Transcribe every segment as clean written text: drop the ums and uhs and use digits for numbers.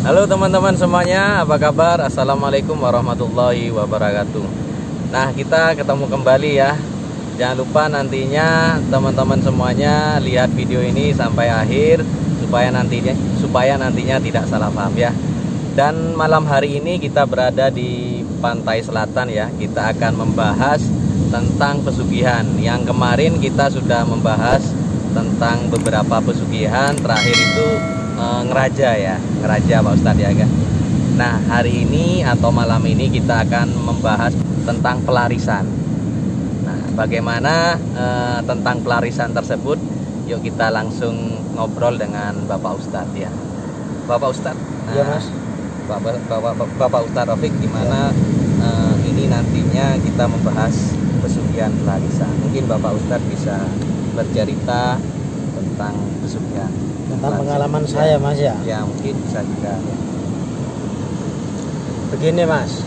Halo teman-teman semuanya, apa kabar? Assalamualaikum warahmatullahi wabarakatuh. Nah, kita ketemu kembali ya. Jangan lupa nantinya teman-teman semuanya lihat video ini sampai akhir supaya nantinya tidak salah paham ya. Dan malam hari ini kita berada di pantai selatan ya. Kita akan membahas tentang pesugihan. Yang kemarin kita sudah membahas tentang beberapa pesugihan, terakhir itu ngeraja ya, ngeraja Pak Ustadz ya kan. Nah, hari ini atau malam ini kita akan membahas tentang pelarisan. Nah, bagaimana tentang pelarisan tersebut? Yuk kita langsung ngobrol dengan Bapak Ustadz ya. Bapak Ustadz, ya Mas. Bapak Ustadz Rafiq, gimana ini nantinya kita membahas pesugihan pelarisan. Mungkin Bapak Ustadz bisa bercerita tentang pesugihan. Tentang pengalaman saya Mas ya. Ya mungkin bisa juga. Begini Mas,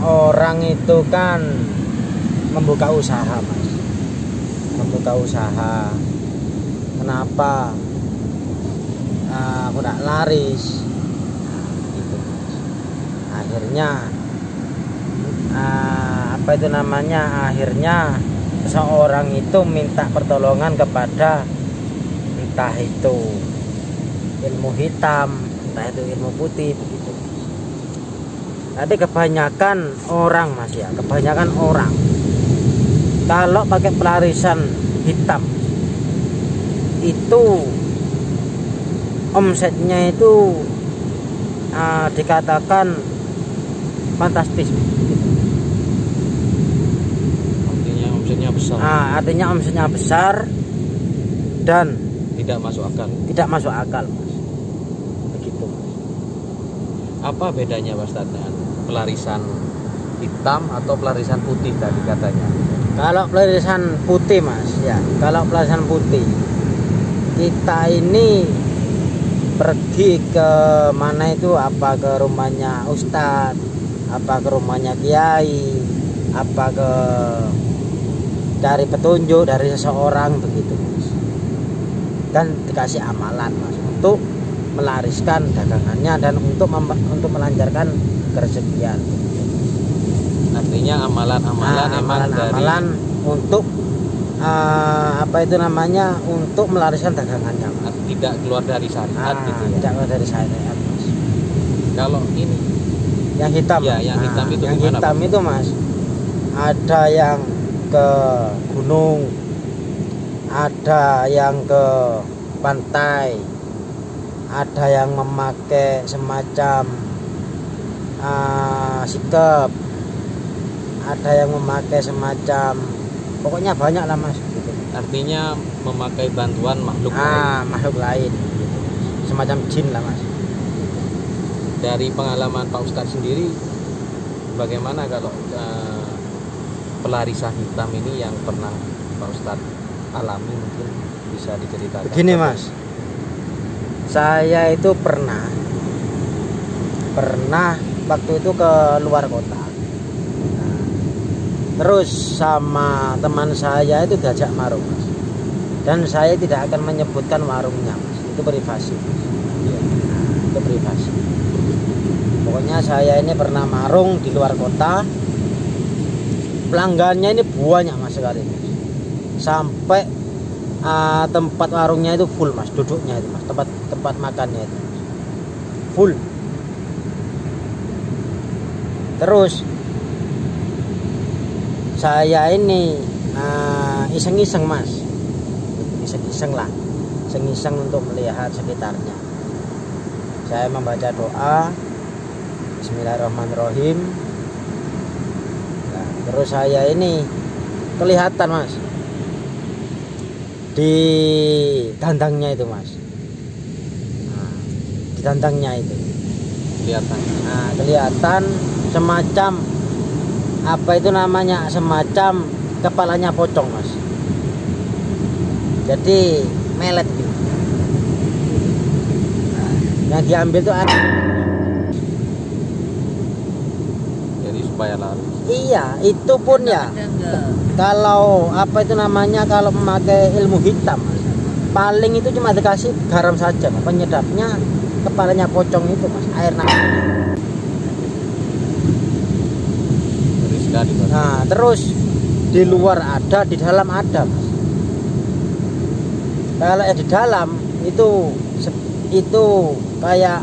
orang itu kan membuka usaha Mas, membuka usaha. Kenapa aku tidak laris? Gitu. Akhirnya akhirnya seorang itu minta pertolongan kepada entah itu ilmu hitam, entah itu ilmu putih begitu. Nanti kebanyakan orang Mas ya, kebanyakan orang kalau pakai pelarisan hitam itu omsetnya itu dikatakan fantastis. Artinya omsetnya besar. Artinya omsetnya besar dan tidak masuk akal. Tidak masuk akal Mas. Begitu. Apa bedanya Pak Ustadz dengan pelarisan hitam atau pelarisan putih tadi katanya? Kalau pelarisan putih Mas ya, kalau pelarisan putih kita ini pergi ke mana itu, apa ke rumahnya ustadz, apa ke rumahnya kiai, apa ke dari petunjuk dari seseorang begitu Mas. Dan dikasih amalan Mas untuk melariskan dagangannya dan untuk melancarkan kerezekian. Artinya amalan untuk untuk melariskan dagangannya Mas. Tidak keluar dari syariat gitu ya. Tidak keluar dari syariat Mas. Kalau ini yang hitam ya, yang hitam itu yang gimana, hitam Pak? itu Mas, ada yang ke gunung, ada yang ke pantai, ada yang memakai semacam sikep, ada yang memakai semacam, pokoknya banyak lah Mas gitu. Artinya memakai bantuan makhluk lain. Makhluk lain gitu. Semacam jin lah Mas. Dari pengalaman Pak Ustadz sendiri, bagaimana kalau pelarisan hitam ini yang pernah Pak Ustadz alami, mungkin bisa diceritakan? Begini Mas, saya itu pernah waktu itu ke luar kota. Terus sama teman saya itu diajak marung Mas. Dan saya tidak akan menyebutkan warungnya Mas, itu privasi. Itu privasi. Pokoknya saya ini pernah marung di luar kota. Pelanggannya ini banyak Mas sekali Mas. Sampai tempat warungnya itu full Mas, duduknya itu Mas, tempat makannya itu Mas. Full. Terus saya ini iseng-iseng Mas, iseng-iseng untuk melihat sekitarnya. Saya membaca doa Bismillahirrahmanirrahim. Nah, terus saya ini kelihatan Mas di dandangnya itu Mas, di dandangnya itu kelihatan semacam apa itu namanya, semacam kepalanya pocong Mas. Jadi melet gitu. Yang diambil tuh ada. Jadi supaya lari. Iya, itu pun ya. Kalau apa itu namanya, kalau memakai ilmu hitam Mas, paling itu cuma dikasih garam saja, Mas. Penyedapnya kepalanya pocong itu, Mas, air nasi. Nah, terus di luar ada, di dalam ada, Mas. Kalau di dalam itu kayak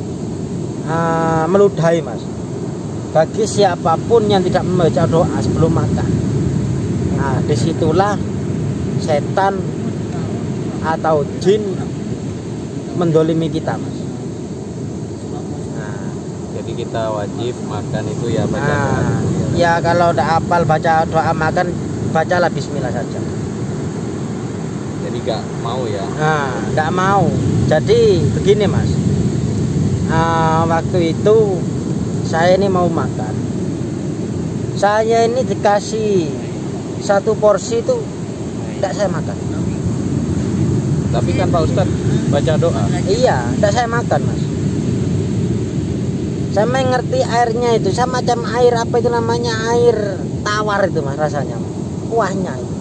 meludahi, Mas, bagi siapapun yang tidak membaca doa sebelum makan. Nah, disitulah setan atau jin mendolimi kita, Mas. Nah, jadi kita wajib makan itu ya baca doa. Ya kalau udah hafal baca doa makan, bacalah bismillah saja. Jadi nggak mau ya? Nah, nggak mau. Jadi begini, Mas. Waktu itu saya ini mau makan. Saya ini dikasih satu porsi itu tidak saya makan. Tapi kan Pak Ustadz baca doa. Iya, tidak saya makan, Mas. Saya mengerti airnya itu, saya macam air apa itu namanya, air tawar itu, Mas, rasanya, Mas. Kuahnya itu.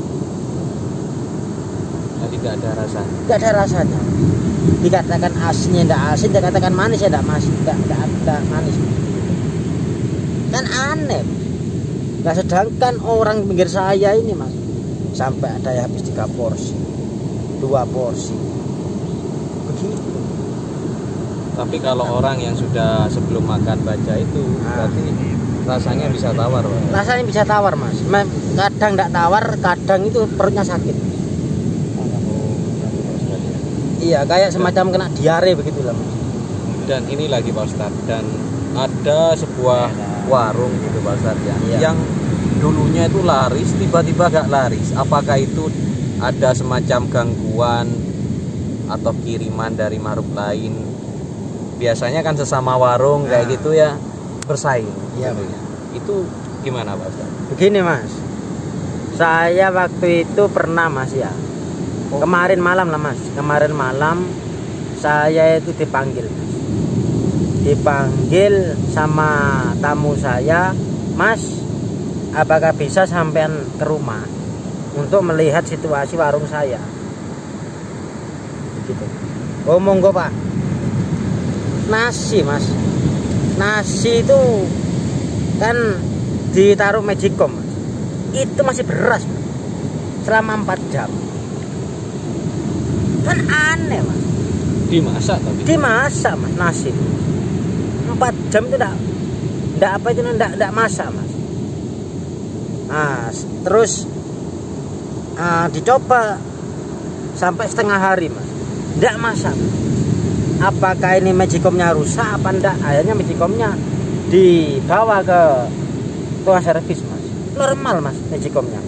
Nah, tidak ada rasanya. Tidak ada rasanya. Dikatakan asinnya tidak asin, dikatakan manis ya tidak manis. Kan aneh. Nah, sedangkan orang pinggir saya ini, Mas, sampai ada yang habis 3 porsi, 2 porsi. Begitu. Tapi kalau orang yang sudah sebelum makan baca itu, berarti rasanya bisa tawar, Pak. Rasanya bisa tawar, Mas. Kadang tidak tawar, kadang itu perutnya sakit. Iya, kayak semacam kena diare begitulah, Mas. Dan ini lagi Pak Ustadz, dan ada sebuah warung gitu Pak Ustadz ya, Iya. yang dulunya itu laris, tiba-tiba gak laris. Apakah itu ada semacam gangguan atau kiriman dari makhluk lain? Biasanya kan sesama warung kayak gitu ya, bersaing. Iya, gitu ya. Itu gimana Pak Ustadz? Begini, Mas. Saya waktu itu pernah, Mas, ya. Kemarin malam lah, Mas. Kemarin malam saya itu dipanggil. Dipanggil sama tamu saya, Mas, apakah bisa sampean ke rumah untuk melihat situasi warung saya? Begitu. Oh, monggo, Pak. Nasi, Mas. Nasi itu kan ditaruh magicom, Mas. Itu masih beras, Mas. Selama 4 jam. Kan aneh, Mas. Dimasak tapi? Dimasak, Mas, nasi. 4 jam itu enggak apa itu, enggak masak, Mas. Nah, terus dicoba sampai setengah hari, Mas. Enggak masak. Apakah ini magicomnya rusak apa enggak? Akhirnya magicomnya dibawa ke tukang servis, Mas. Normal, Mas, magicomnya.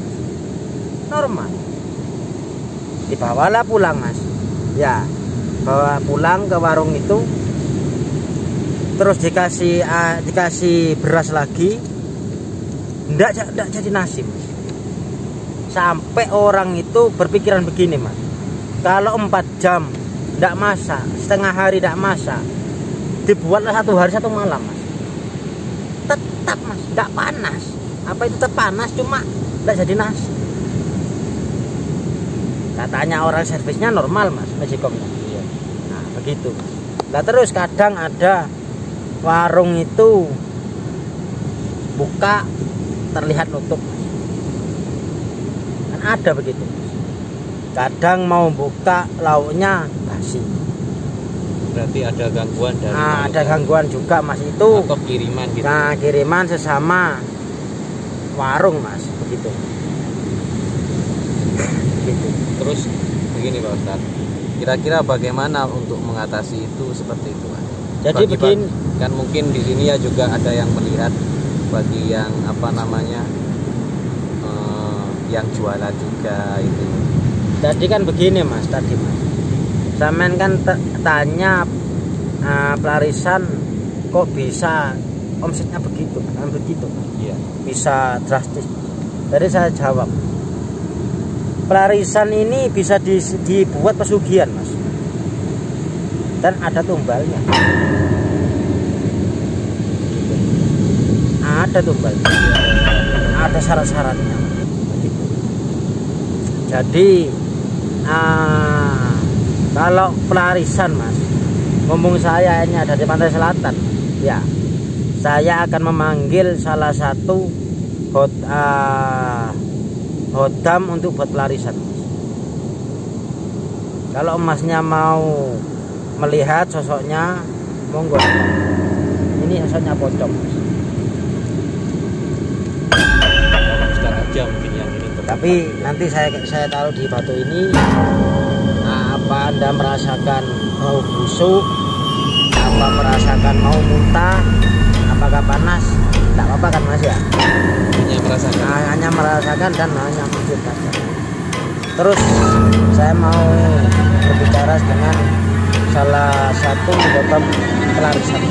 Normal. Dibawalah pulang, Mas. Ya, bawa pulang ke warung itu. Terus dikasih beras lagi. Enggak jadi nasi, Mas. Sampai orang itu berpikiran begini, Mas. Kalau 4 jam enggak masak, setengah hari enggak masak, dibuatlah 1 hari 1 malam, Mas. Tetap, Mas, enggak panas. Apa itu tetap panas, cuma enggak jadi nasi. Katanya orang servisnya normal, Mas, magicomnya. Iya. Nah, begitu. Nah, terus kadang ada warung itu buka terlihat nutup. Kan ada begitu. Kadang mau buka lauknya basi. Berarti ada gangguan dari Ada gangguan juga, Mas, itu. atau kiriman gitu. Nah, kiriman sesama warung, Mas, begitu. Begitu. Terus begini Pak Ustadz, kira-kira bagaimana untuk mengatasi itu seperti itu, Pak? Jadi begini, kan mungkin di sini ya juga ada yang melihat, bagi yang apa namanya yang jualan juga itu. jadi kan begini, Mas, tadi, Mas. Samen kan tanya pelarisan kok bisa omsetnya begitu, kan begitu. Iya. Bisa drastis. Jadi saya jawab, pelarisan ini bisa dibuat pesugihan, Mas, dan ada tumbalnya. Ada tumbalnya, ada syarat-syaratnya. Jadi Kalau pelarisan Mas, mumpung saya ini ada di pantai selatan, ya saya akan memanggil salah satu hodam untuk buat pelarisan. Kalau Masnya mau melihat sosoknya, monggo. Ini sosoknya pocong. Aja mungkin yang ini. Tapi nanti saya taruh di batu ini. Nah, apa Anda merasakan mau busuk? Apa merasakan mau muntah? Apakah panas? Tidak apa-apa kan Mas ya? Hanya merasakan. Nah, hanya merasakan dan hanya menciptakan. Terus saya mau berbicara dengan salah satu hodam pelarisan.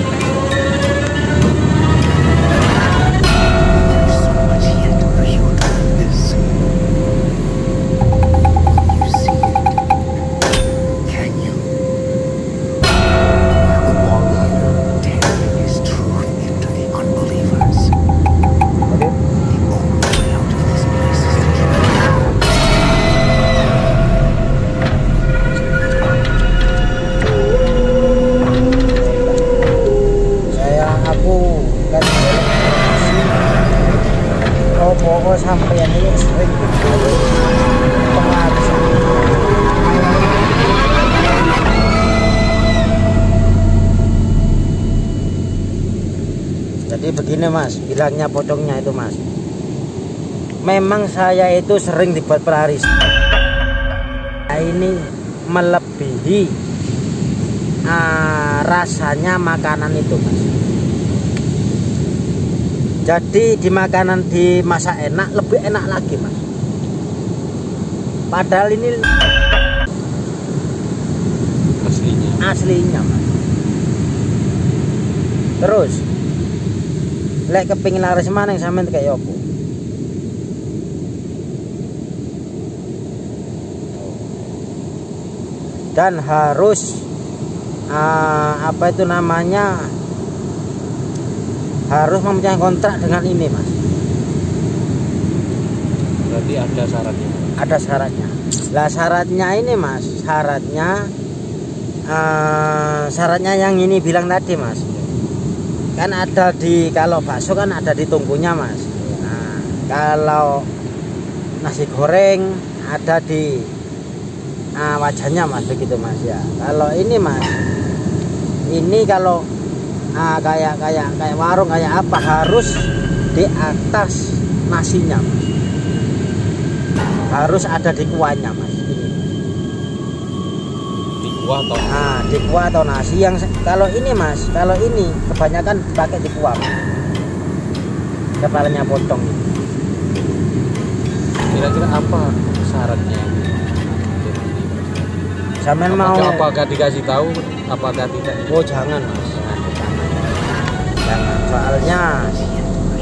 Sampai yang ini sering penglaris. Jadi begini Mas, bilangnya pocongnya itu Mas, memang saya itu sering dibuat pelaris. Ini melebihi rasanya makanan itu Mas. Jadi di makanan dimasak enak, lebih enak lagi Mas. Padahal ini aslinya Mas. Terus lek kepingin laris maneng sampean kayak opo? Dan harus apa itu namanya, harus mempunyai kontrak dengan ini Mas. Berarti ada syaratnya. Ada syaratnya. Lah syaratnya ini Mas, syaratnya yang ini bilang tadi Mas. Kan ada di, kalau bakso kan ada di tungkunya Mas. Nah, kalau nasi goreng ada di wajahnya Mas, begitu Mas ya. Kalau ini Mas, ini kalau kayak warung kayak apa, harus di atas nasinya Mas. Harus ada di kuahnya Mas. Di kuah atau? Di kuah atau nasi. Yang kalau ini Mas, kalau ini kebanyakan dipakai di kuah Mas. Kepalanya potong. Kira-kira apa syaratnya? Sampean mau? Apakah dikasih tahu? Apakah tidak? Oh jangan Mas. Jangan. Soalnya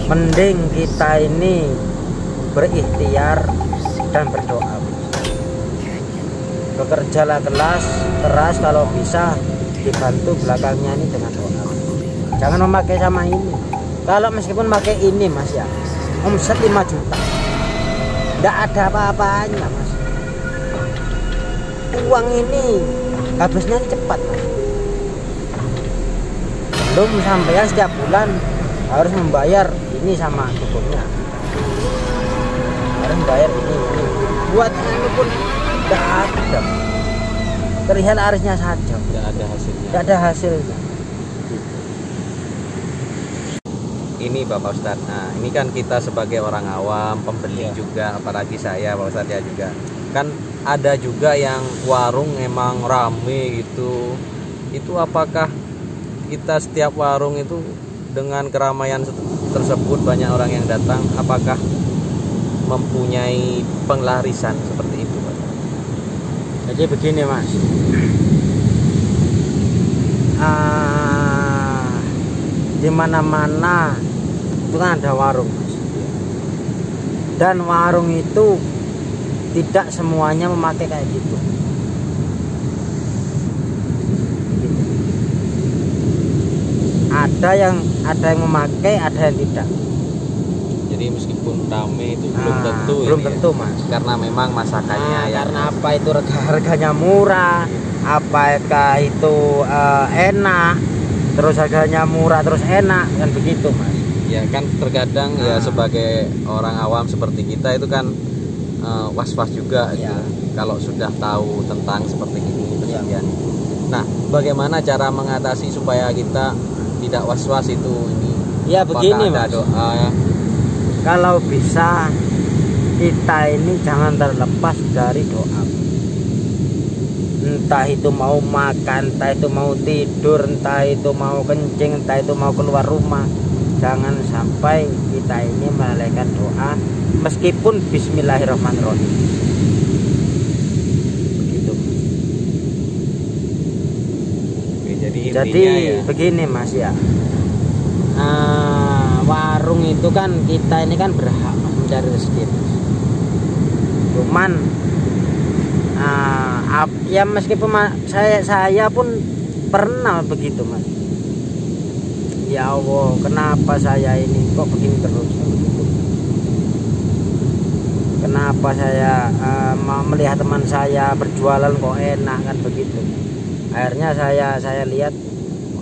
mending kita ini berikhtiar dan berdoa. Bekerjalah keras kalau bisa, dibantu belakangnya ini dengan doa. Jangan memakai sama ini. Kalau meskipun pakai ini Mas ya, omset 5 juta, tidak ada apa-apanya Mas. Uang ini habisnya cepat Mas. Belum sampai setiap bulan harus membayar ini sama tubuhnya, harus membayar ini. Buat ini pun tidak ada, terlihat arisnya saja, tidak ada hasilnya. Tidak ada hasilnya. Ini Bapak Ustadz, nah ini kan kita sebagai orang awam, pembeli juga, apalagi saya Bapak Ustadz ya juga. Kan ada juga yang warung emang rame gitu. Itu apakah kita setiap warung itu dengan keramaian tersebut banyak orang yang datang, apakah mempunyai penglarisan seperti itu Pak? Jadi begini Mas, di mana-mana itu kan ada warung Mas. Dan warung itu tidak semuanya memakai kayak gitu. Ada yang memakai, ada yang tidak. Jadi meskipun rame itu belum tentu belum ini tentu ya. Mas, Karena memang masakannya yang karena apa itu harganya murah, apakah itu enak, terus harganya murah terus enak, kan begitu Mas. ya kan terkadang ya sebagai orang awam seperti kita itu kan was-was juga gitu. Kalau sudah tahu tentang seperti ini kejadian. Nah, bagaimana cara mengatasi supaya kita tidak was-was itu ini? Ya Apakah begini ada Mas, doa ya? kalau bisa kita ini jangan terlepas dari doa. Entah itu mau makan, entah itu mau tidur, entah itu mau kencing, entah itu mau keluar rumah, jangan sampai kita ini melalaikan doa meskipun bismillahirrahmanirrahim. Begitu. Oke, jadi Jadi intinya ya, begini Mas ya, warung itu kan kita ini kan berhak Mas, mencari rezeki Mas. Cuman ya meskipun saya pun pernah begitu Mas. Ya Allah, kenapa saya ini kok begini terus? Begitu. Kenapa saya melihat teman saya berjualan kok enak, kan begitu. Akhirnya saya lihat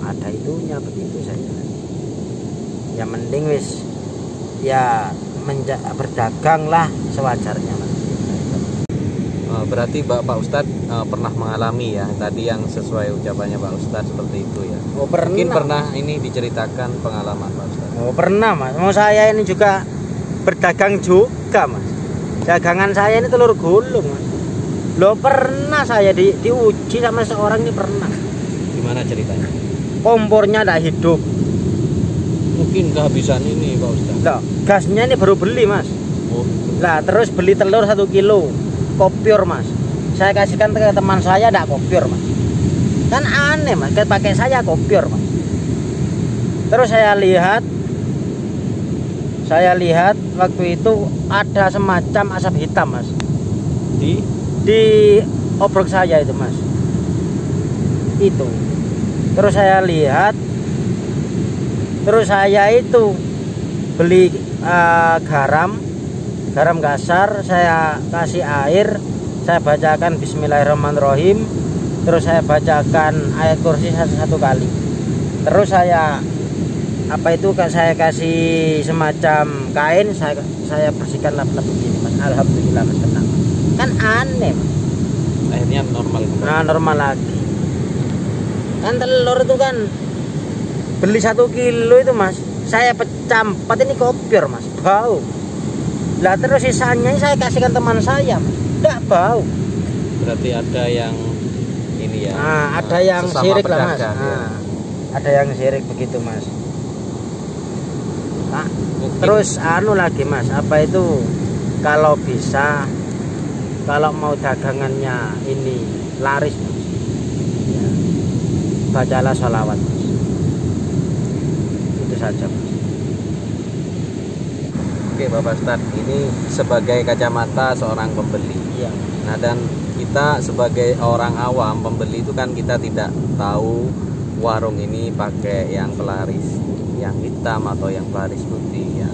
ada itunya, begitu saya. Ya mending wis ya berdagang lah sewajarnya Mas. berarti Pak Ustadz pernah mengalami ya tadi yang sesuai ucapannya Pak Ustadz seperti itu ya. Oh, pernah. Mungkin pernah ini diceritakan pengalaman Pak Ustadz. Oh, pernah Mas. Mau saya ini juga berdagang juga Mas. Dagangan saya ini telur gulung Mas. Loh, pernah saya diuji sama seorang ini, pernah. Gimana ceritanya? Kompornya tidak hidup. Mungkin kehabisan ini Pak Ustadz. Loh, gasnya ini baru beli Mas. Oh, Lah terus beli telur 1 kilo, kopior Mas. Saya kasihkan ke teman saya, tidak kopior Mas. Kan aneh Mas, pakai saya kopior Mas. Terus saya lihat waktu itu ada semacam asap hitam Mas di obrok saya itu Mas. Itu. Terus saya lihat, terus saya itu beli garam kasar, saya kasih air, saya bacakan bismillahirrahmanirrahim, terus saya bacakan ayat kursi 1 kali. Terus saya saya kasih semacam kain, saya bersihkan lap-lap begini Mas. Alhamdulillah Mas, tenang. Kan aneh Mas. akhirnya normal kembali. Nah, normal lagi. Kan telur itu kan beli 1 kilo itu Mas, saya pecah 4 ini kopior Mas, bau. Lah terus sisanya saya kasihkan teman saya Mas, tidak bau. Berarti ada yang ini ya. Ada yang sirik lah Mas. Ya. Ada yang sirik begitu Mas. Terus lagi Mas, apa itu kalau bisa, kalau mau dagangannya ini laris Mas, ya, bacalah sholawat Mas. Itu saja Mas. Oke Bapak Ustadz, ini sebagai kacamata seorang pembeli. Iya. Nah, dan kita sebagai orang awam pembeli itu kan kita tidak tahu warung ini pakai yang pelaris yang hitam atau yang pelaris putih ya.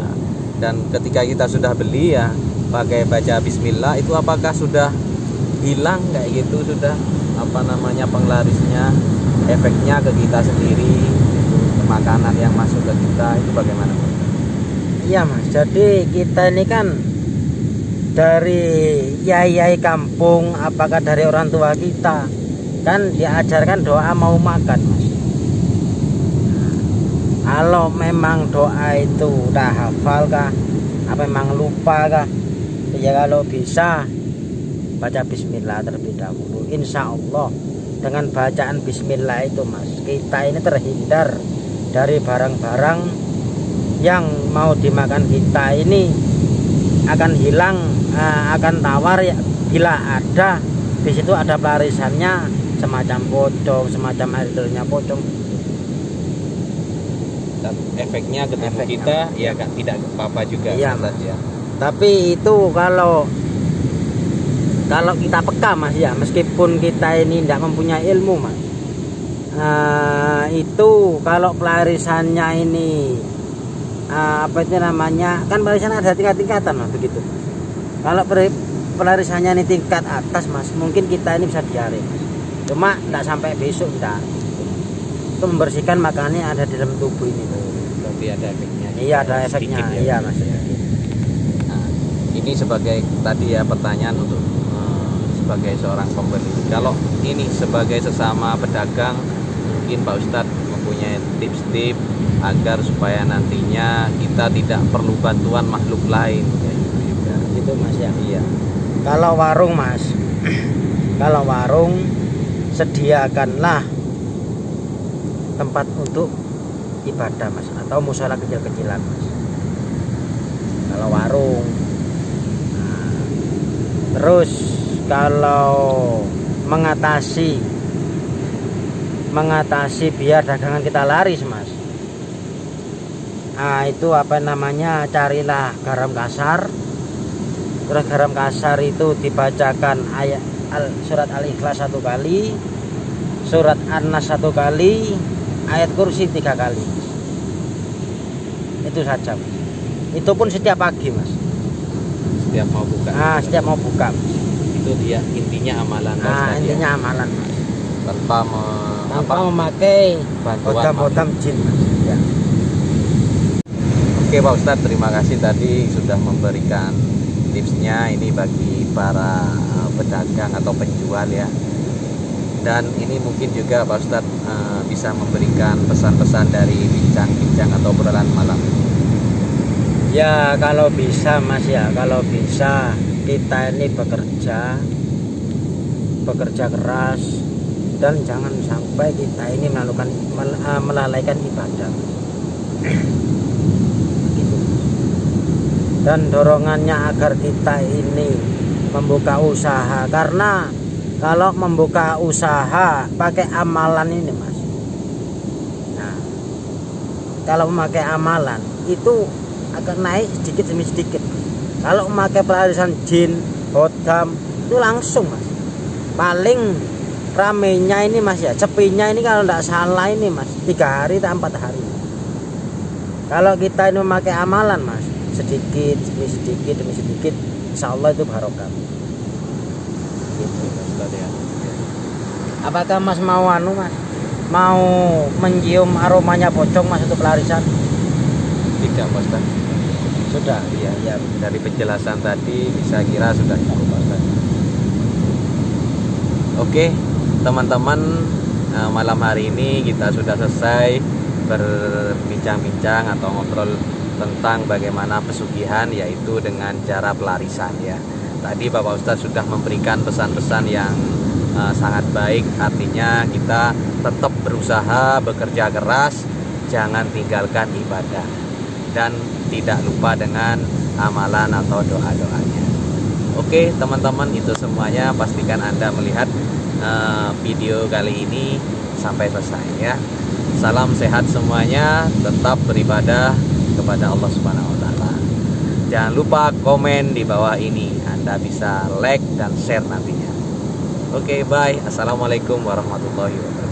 Dan ketika kita sudah beli ya pakai baca bismillah, itu apakah sudah hilang kayak gitu, sudah penglarisnya, efeknya ke kita sendiri, itu makanan yang masuk ke kita itu bagaimana Pak? Iya Mas, jadi kita ini kan dari yai kampung, apakah dari orang tua kita, kan diajarkan doa mau makan Mas. Kalau memang doa itu udah hafal kah, apa memang lupa kah, ya kalau bisa baca bismillah terlebih dahulu. Insya Allah dengan bacaan bismillah itu Mas, kita ini terhindar dari barang-barang yang mau dimakan kita ini akan hilang, akan tawar ya, bila ada di situ ada pelarisannya semacam pocong, semacam air liurnya pocong. Dan efeknya ke tubuh kita ya kan tidak apa-apa juga iya, ya. Tapi itu kalau kita peka Mas ya, meskipun kita ini tidak mempunyai ilmu Mas, itu kalau pelarisannya ini apa itu namanya, kan pelarisan ada tingkat-tingkatan mas, begitu. Kalau pelarisannya ini tingkat atas mas, mungkin kita ini bisa diare mas. Cuma tidak sampai besok tidak. Itu membersihkan makanannya ada di dalam tubuh ini. Berarti ada efeknya. Iya ada efeknya, sedikit, ya? iya mas. Nah, ini sebagai tadi ya pertanyaan untuk sebagai seorang pembeli. Kalau ini sebagai sesama pedagang, mungkin Pak Ustadz mempunyai tips-tips agar supaya nantinya kita tidak perlu bantuan makhluk lain. Ya, Gitu mas ya. iya. Kalau warung mas, kalau warung sediakanlah tempat untuk ibadah mas, atau musola kecil-kecilan mas. Kalau warung, nah, terus kalau mengatasi biar dagangan kita laris mas, nah itu apa namanya, carilah garam kasar. Terus garam kasar itu dibacakan ayat surat Al-Ikhlas 1 kali, surat An-Nas 1 kali, ayat kursi 3 kali. Itu saja mas. Itu pun setiap pagi mas. Setiap mau buka. Nah, setiap mau buka. Itu dia intinya amalan. Nah, intinya amalan mas. Tanpa memakai bantuan bodam jin mas. Ya. Oke Pak Ustadz, terima kasih tadi sudah memberikan tipsnya ini bagi para pedagang atau penjual ya. Dan ini mungkin juga Pak Ustadz bisa memberikan pesan-pesan dari bincang-bincang atau obrolan malam. Ya kalau bisa mas ya, kalau bisa kita ini bekerja keras dan jangan sampai kita ini melalaikan ibadah. Dan dorongannya agar kita ini membuka usaha, karena kalau membuka usaha pakai amalan ini mas, nah kalau memakai amalan itu akan naik sedikit demi sedikit. Kalau memakai pelarisan jin, bodam itu langsung mas, paling ramenya ini mas ya, sepinya ini kalau tidak salah ini mas 3 hari atau 4 hari. Kalau kita ini memakai amalan mas, sedikit demi sedikit, insya Allah itu barokah. Gitu. Apakah mas mau mas, mau mencium aromanya pocong mas untuk pelarisan? Tidak Pak Ustadz. Sudah. Iya. Dari penjelasan tadi saya kira sudah cukup Pak Ustadz. Oke teman-teman, malam hari ini kita sudah selesai berbincang-bincang atau ngobrol tentang bagaimana pesugihan, yaitu dengan cara pelarisan ya. Tadi Bapak Ustadz sudah memberikan pesan-pesan yang sangat baik. Artinya kita tetap berusaha, bekerja keras, jangan tinggalkan ibadah, dan tidak lupa dengan amalan atau doa-doanya. Oke teman-teman, itu semuanya pastikan Anda melihat video kali ini sampai selesai ya. Salam sehat semuanya, tetap beribadah kepada Allah Subhanahu wa taala. Jangan lupa komen di bawah ini. Anda bisa like dan share nantinya. Oke, bye. Assalamualaikum warahmatullahi wabarakatuh.